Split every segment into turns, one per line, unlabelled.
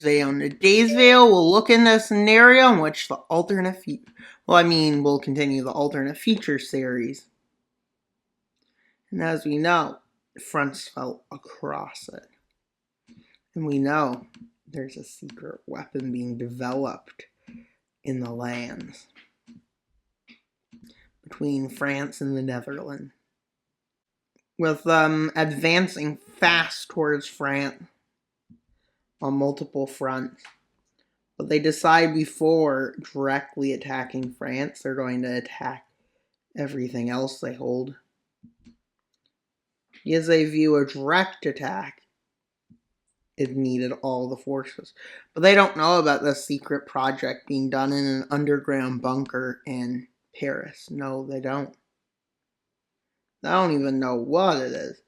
Today on today's video, we'll look into a scenario in which the alternate we'll continue the alternate feature series. And as we know, fronts fell across it. And we know there's a secret weapon being developed in the lands between France and the Netherlands. With them advancing fast towards France on multiple fronts. But they decide before directly attacking France, they're going to attack everything else they hold. Because they view a direct attack, it needed all the forces. But they don't know about the secret project being done in an underground bunker in Paris. No, they don't. They don't even know what it is.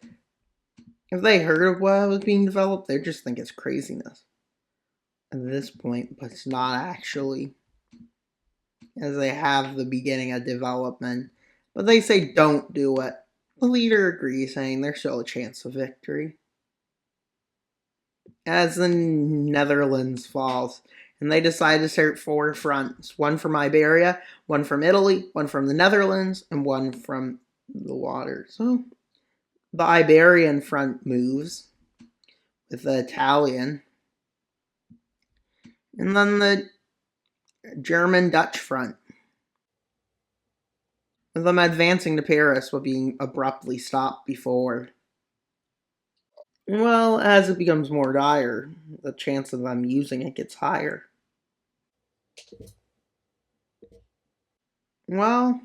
If they heard of what was being developed, they just think it's craziness at this point, but it's not actually, as they have the beginning of development. But they say don't do it. The leader agrees, saying there's still a chance of victory. As the Netherlands falls, and they decide to start 4 fronts. One from Iberia, one from Italy, one from the Netherlands, and one from the water. So the Iberian front moves with the Italian. And then the German-Dutch front, with them advancing to Paris but being abruptly stopped before. Well, as it becomes more dire, the chance of them using it gets higher. Well,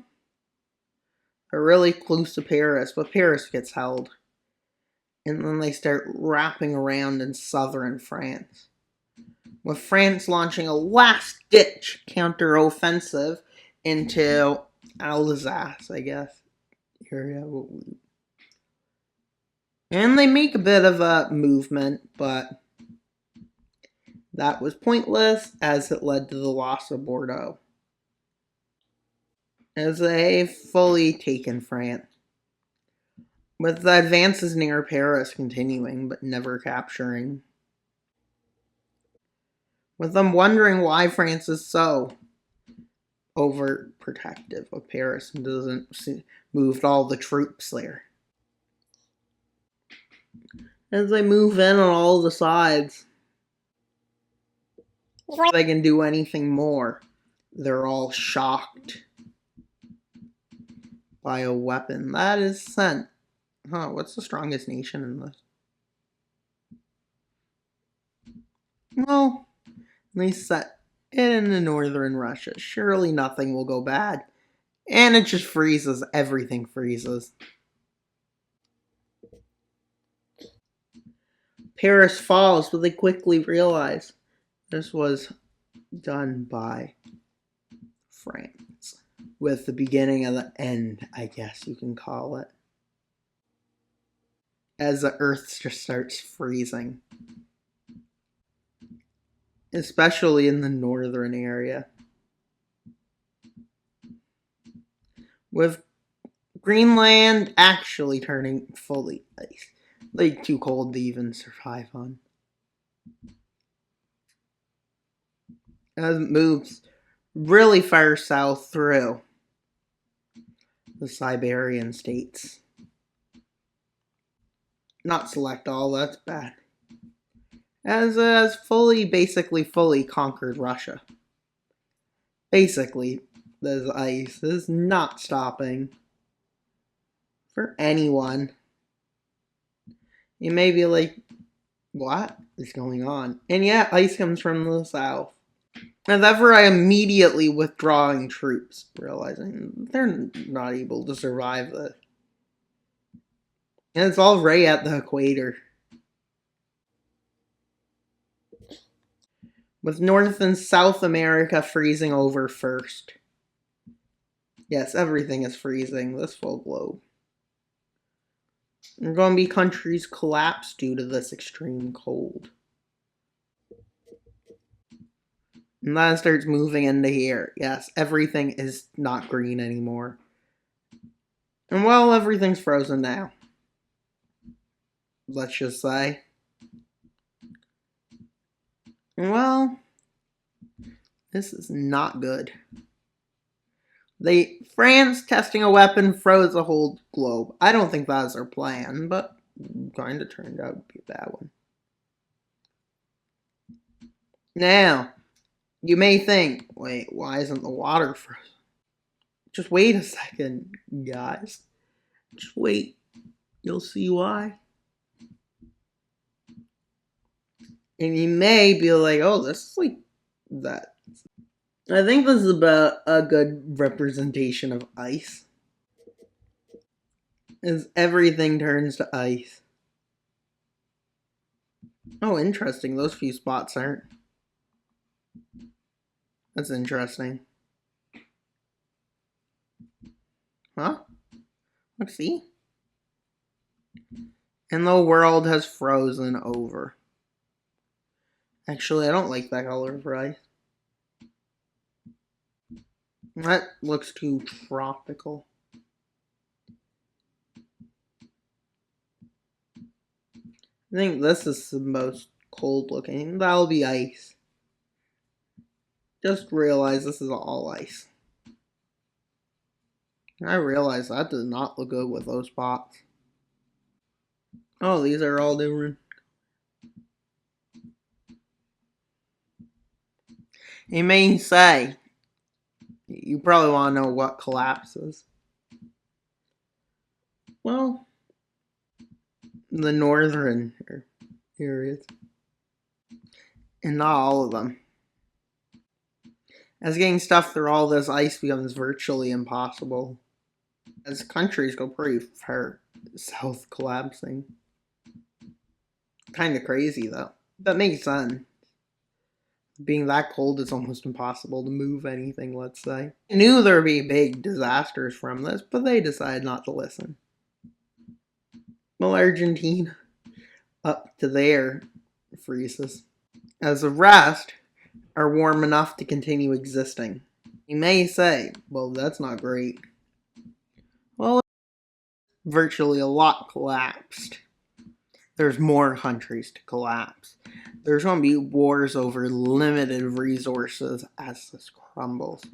they're really close to Paris, but Paris gets held. And then they start wrapping around in southern France, with France launching a last-ditch counter-offensive into Alsace, I guess. Area. And they make a bit of a movement, but that was pointless as it led to the loss of Bordeaux, as they fully taken France, with the advances near Paris continuing but never capturing, with them wondering why France is so overprotective of Paris and doesn't move all the troops there. As they move in on all the sides, before they can do anything more, they're all shocked by a weapon that is sent. What's the strongest nation in this? Well, they set it into northern Russia. Surely nothing will go bad. And it just freezes. Everything freezes. Paris falls, but they quickly realize this was done by France. With the beginning of the end, I guess you can call it. As the earth just starts freezing. Especially in the northern area. With Greenland actually turning fully ice. Like too cold to even survive on. As it moves really far south through the Siberian states. Not select all, that's bad. As it has basically fully conquered Russia. Basically, this ice is not stopping for anyone. You may be like, what is going on? And yeah, ice comes from the south. And therefore I immediately withdrawing troops, realizing they're not able to survive this. And it's all right at the equator. With North and South America freezing over first. Yes, everything is freezing, this full globe. There are going to be countries collapse due to this extreme cold. And then it starts moving into here. Yes, everything is not green anymore. And well, everything's frozen now. Let's just say. Well, this is not good. France testing a weapon froze the whole globe. I don't think that was their plan, but kind of turned out to be a bad one. Now, you may think, wait, why isn't the water frozen? Just wait a second, guys. Just wait. You'll see why. And you may be like, oh, this is like that. I think this is about a good representation of ice. As everything turns to ice. Oh, interesting. Those few spots aren't. That's interesting. Huh? Let's see. And the world has frozen over. Actually, I don't like that color for ice. That looks too tropical. I think this is the most cold looking. That'll be ice. Just realize this is all ice. I realize that does not look good with those spots. Oh, these are all different. You may say, you probably want to know what collapses. Well, the northern areas. And not all of them. As getting stuff through all this ice becomes virtually impossible. As countries go pretty far south collapsing. Kind of crazy though. That makes sense. Being that cold, it's almost impossible to move anything, let's say. They knew there'd be big disasters from this, but they decided not to listen. Well, Argentina, up to there, freezes. As the rest are warm enough to continue existing. You may say, well, that's not great. Well, virtually a lot collapsed. There's more countries to collapse. There's going to be wars over limited resources as this crumbles.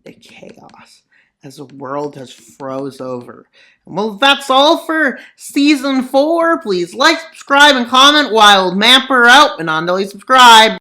The chaos as the world has froze over. Well, that's all for Season 4. Please like, subscribe, and comment. Wild Mapper out, and until you subscribe.